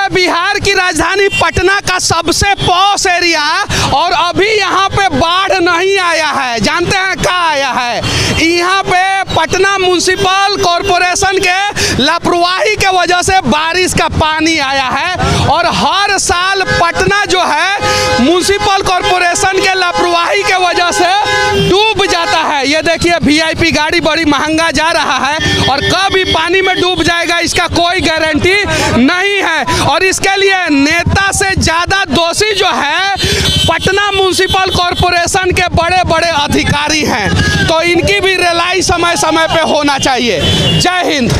बिहार की राजधानी पटना का सबसे पॉश एरिया, और अभी यहाँ पे बाढ़ नहीं आया है। जानते हैं क्या आया है? यहाँ पे पटना म्युनिसिपल कॉरपोरेशन के लापरवाही के वजह से बारिश का पानी आया है, और हर साल पटना जो है म्युनिसिपल कॉरपोरेशन के लापरवाही के वजह से डूब जाता है। ये देखिए वीआईपी गाड़ी बड़ी महंगा जा रहा है, और कब भी पानी में डूब जाएगा इसका कोई गारंटी नहीं है। और इसके लिए नेता से ज़्यादा दोषी जो है पटना म्युनिसिपल कॉरपोरेशन के बड़े बड़े अधिकारी हैं, तो इनकी भी रिलाई समय समय पे होना चाहिए। जय हिंद।